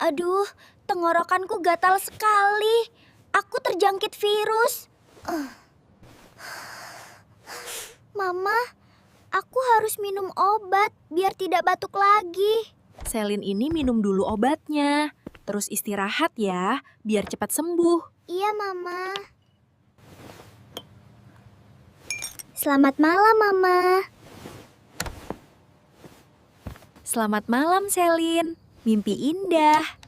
Aduh, tenggorokanku gatal sekali. Aku terjangkit virus. Mama, aku harus minum obat biar tidak batuk lagi. Selin ini minum dulu obatnya. Terus istirahat ya, biar cepat sembuh. Iya, Mama. Selamat malam, Mama. Selamat malam, Selin. Mimpi indah.